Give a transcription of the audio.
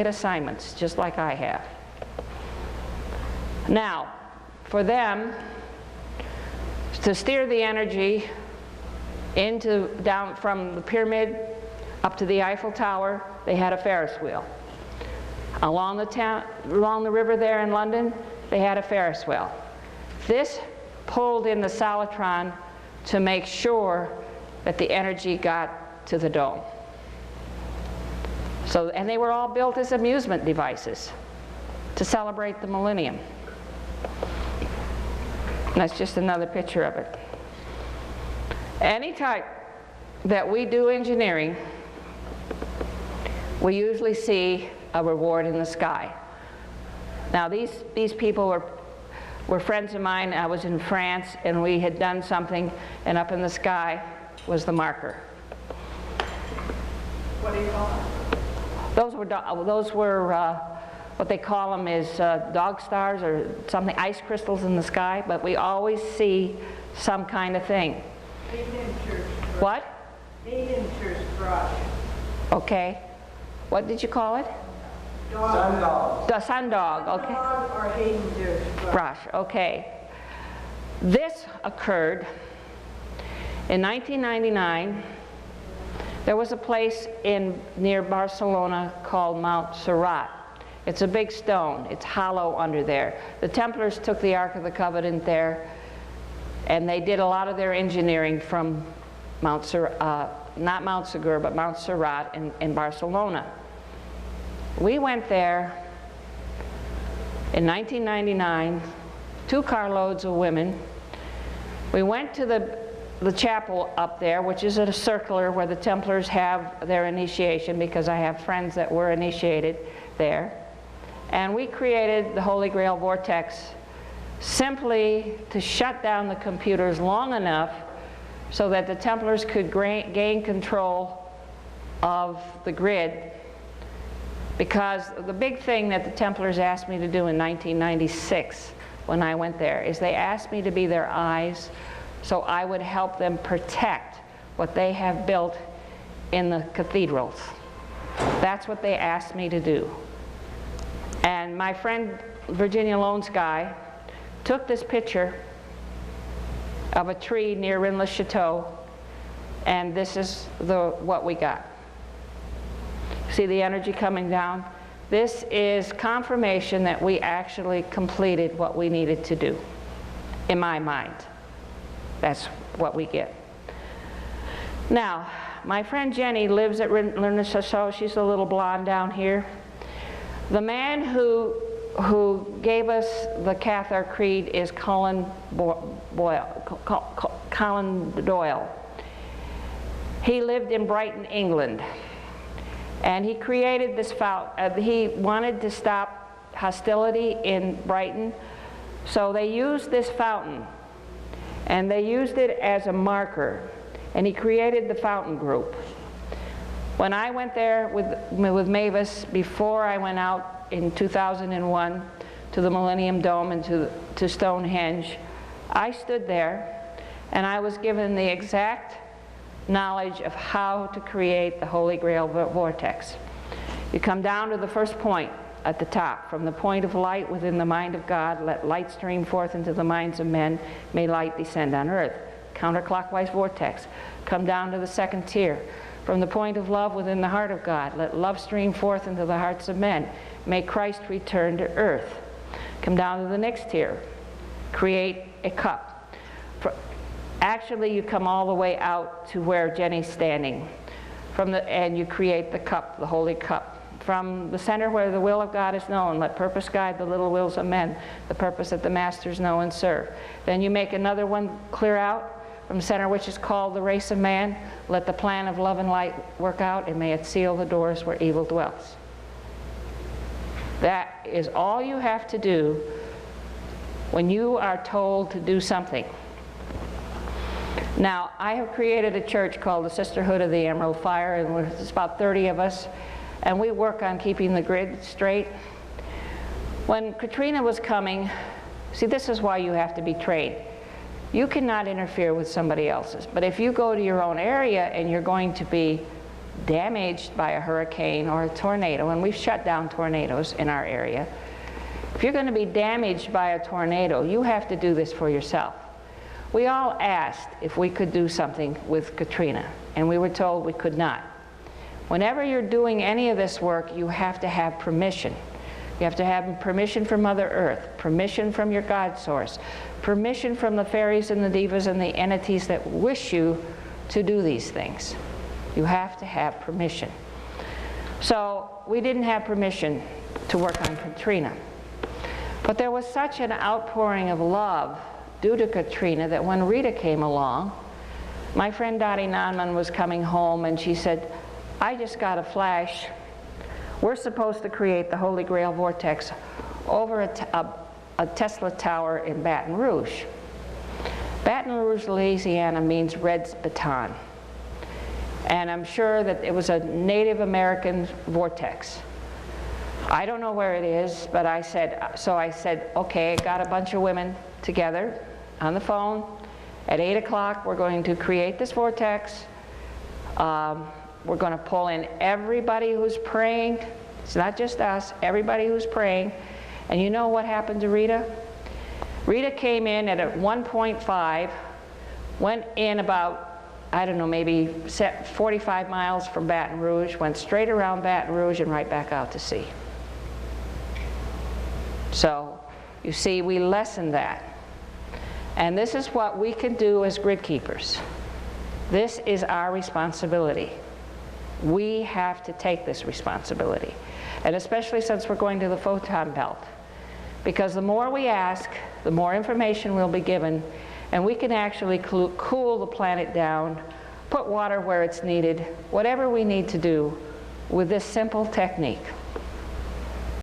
assignments, just like I have. Now, for them to steer the energy down from the pyramid up to the Eiffel Tower, they had a Ferris wheel. Along the river there in London, they had a Ferris wheel. This pulled in the solitron to make sure that the energy got to the dome. So, and they were all built as amusement devices to celebrate the Millennium. And that's just another picture of it. Any type that we do engineering, we usually see a reward in the sky. Now these people were friends of mine. I was in France and we had done something, and up in the sky was the marker. What do you call them? Those were what they call them is dog stars or something, ice crystals in the sky, but we always see some kind of thing. What? Okay. What did you call it? Dog. The sun dog. Okay. Dog or Hayden Brush. Okay. This occurred in 1999. There was a place near Barcelona called Mount Serrat. It's a big stone. It's hollow under there. The Templars took the Ark of the Covenant there, and they did a lot of their engineering from Mount Serrat, not Mount Segur, but Mount Serrat in Barcelona. We went there in 1999, 2 carloads of women. We went to the chapel up there, which is a circular where the Templars have their initiation, because I have friends that were initiated there. And we created the Holy Grail Vortex simply to shut down the computers long enough so that the Templars could gain control of the grid. Because the big thing that the Templars asked me to do in 1996 when I went there is they asked me to be their eyes so I would help them protect what they have built in the cathedrals. That's what they asked me to do. And my friend Virginia Lonesky took this picture of a tree near Rennes-le-Château, and this is what we got. See the energy coming down? This is confirmation that we actually completed what we needed to do, in my mind. That's what we get. Now, my friend Jenny lives at Rennes-le-Château. She's the little blonde down here. The man who gave us the Cathar Creed is Colin Doyle. He lived in Brighton, England. And he created this fountain. He wanted to stop hostility in Brighton, so they used this fountain, and they used it as a marker, and he created the fountain group. When I went there with Mavis, before I went out in 2001 to the Millennium Dome and to Stonehenge, I stood there, and I was given the exact knowledge of how to create the Holy Grail Vortex. You come down to the first point at the top. From the point of light within the mind of God, let light stream forth into the minds of men, may light descend on earth. Counterclockwise vortex. Come down to the second tier. From the point of love within the heart of God, let love stream forth into the hearts of men. May Christ return to earth. Come down to the next tier. Create a cup. Actually, you come all the way out to where Jenny's standing. And you create the cup, the holy cup. From the center where the will of God is known, let purpose guide the little wills of men, the purpose that the masters know and serve. Then you make another one clear out from the center, which is called the race of man. Let the plan of love and light work out, and may it seal the doors where evil dwells. That is all you have to do when you are told to do something. Now, I have created a church called the Sisterhood of the Emerald Fire, and there's about 30 of us, and we work on keeping the grid straight. When Katrina was coming, see, this is why you have to be trained. You cannot interfere with somebody else's, but if you go to your own area and you're going to be damaged by a hurricane or a tornado, and we've shut down tornadoes in our area, if you're going to be damaged by a tornado, you have to do this for yourself. We all asked if we could do something with Katrina, and we were told we could not. Whenever you're doing any of this work, you have to have permission. You have to have permission from Mother Earth, permission from your God source, permission from the fairies and the divas and the entities that wish you to do these things. You have to have permission. So we didn't have permission to work on Katrina. But there was such an outpouring of love due to Katrina that when Rita came along, my friend Dottie Nonman was coming home and she said, I just got a flash. We're supposed to create the Holy Grail Vortex over a Tesla tower in Baton Rouge. Baton Rouge, Louisiana means Red's baton. And I'm sure that it was a Native American vortex. I don't know where it is, but I said, okay, got a bunch of women together on the phone. At 8 o'clock, we're going to create this vortex. We're going to pull in everybody who's praying. It's not just us, everybody who's praying. And you know what happened to Rita? Rita came in at 1.5, went in about, I don't know, maybe 45 miles from Baton Rouge, went straight around Baton Rouge and right back out to sea. So, you see, we lessened that. And this is what we can do as grid keepers. This is our responsibility. We have to take this responsibility. And especially since we're going to the photon belt. Because the more we ask, the more information we'll be given, and we can actually cool the planet down, put water where it's needed, whatever we need to do with this simple technique.